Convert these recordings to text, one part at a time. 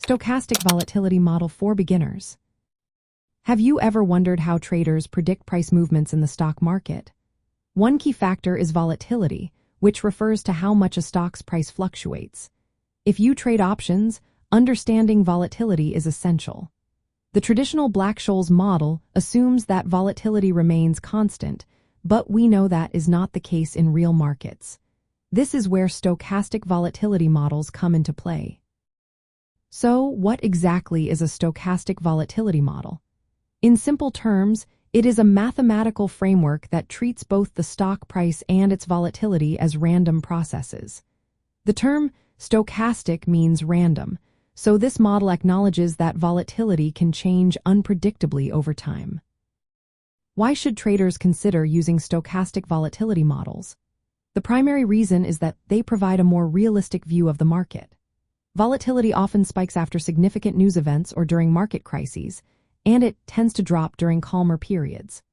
Stochastic Volatility Model for Beginners. Have you ever wondered how traders predict price movements in the stock market? One key factor is volatility, which refers to how much a stock's price fluctuates. If you trade options, understanding volatility is essential. The traditional Black-Scholes model assumes that volatility remains constant, but we know that is not the case in real markets. This is where stochastic volatility models come into play. So, what exactly is a stochastic volatility model? In simple terms, it is a mathematical framework that treats both the stock price and its volatility as random processes. The term stochastic means random, so this model acknowledges that volatility can change unpredictably over time. Why should traders consider using stochastic volatility models? The primary reason is that they provide a more realistic view of the market. Volatility often spikes after significant news events or during market crises, and it tends to drop during calmer periods.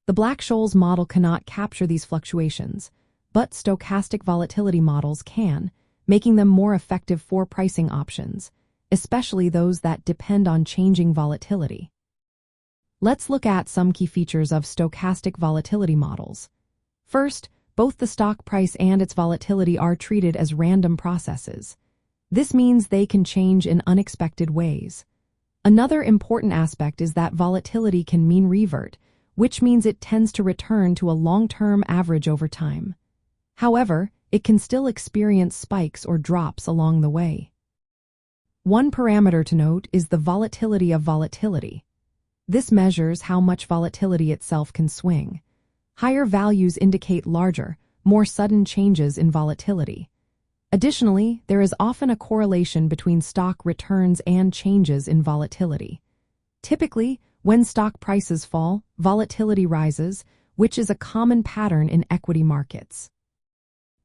The Black-Scholes model cannot capture these fluctuations, but stochastic volatility models can, making them more effective for pricing options, especially those that depend on changing volatility. Let's look at some key features of stochastic volatility models. First, both the stock price and its volatility are treated as random processes. This means they can change in unexpected ways. Another important aspect is that volatility can mean revert, which means it tends to return to a long-term average over time. However, it can still experience spikes or drops along the way. One parameter to note is the volatility of volatility. This measures how much volatility itself can swing. Higher values indicate larger, more sudden changes in volatility. Additionally, there is often a correlation between stock returns and changes in volatility. Typically, when stock prices fall, volatility rises, which is a common pattern in equity markets.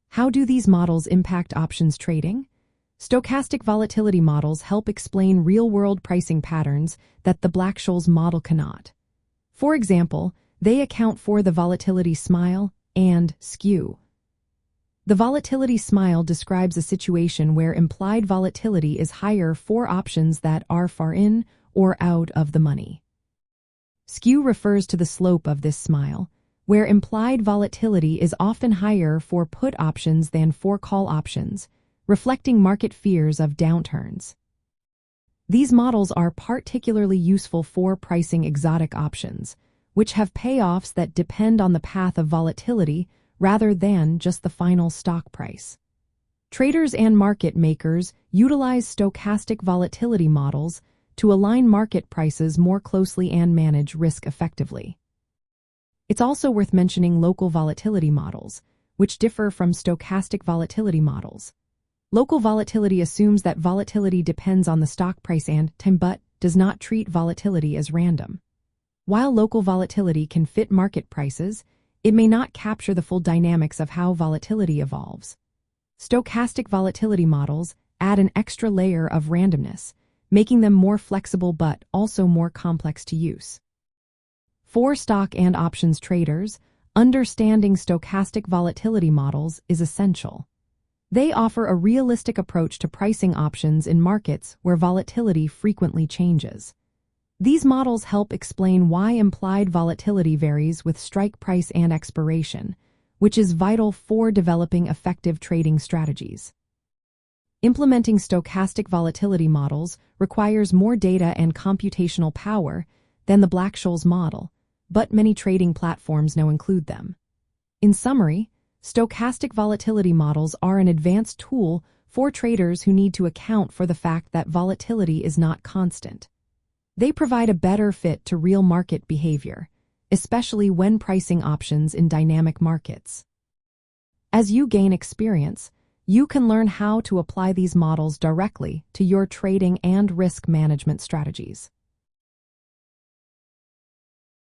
How do these models impact options trading? Stochastic volatility models help explain real-world pricing patterns that the Black-Scholes model cannot. For example, they account for the volatility smile and skew. The volatility smile describes a situation where implied volatility is higher for options that are far in or out of the money. Skew refers to the slope of this smile, where implied volatility is often higher for put options than for call options, reflecting market fears of downturns. These models are particularly useful for pricing exotic options, which have payoffs that depend on the path of volatility rather than just the final stock price. Traders and market makers utilize stochastic volatility models to align market prices more closely and manage risk effectively. It's also worth mentioning local volatility models, which differ from stochastic volatility models. Local volatility assumes that volatility depends on the stock price and time but does not treat volatility as random. While local volatility can fit market prices, it may not capture the full dynamics of how volatility evolves. Stochastic volatility models add an extra layer of randomness, making them more flexible but also more complex to use. For stock and options traders, understanding stochastic volatility models is essential. They offer a realistic approach to pricing options in markets where volatility frequently changes. These models help explain why implied volatility varies with strike price and expiration, which is vital for developing effective trading strategies. Implementing stochastic volatility models requires more data and computational power than the Black-Scholes model, but many trading platforms now include them. In summary, stochastic volatility models are an advanced tool for traders who need to account for the fact that volatility is not constant. They provide a better fit to real market behavior, especially when pricing options in dynamic markets. As you gain experience, you can learn how to apply these models directly to your trading and risk management strategies.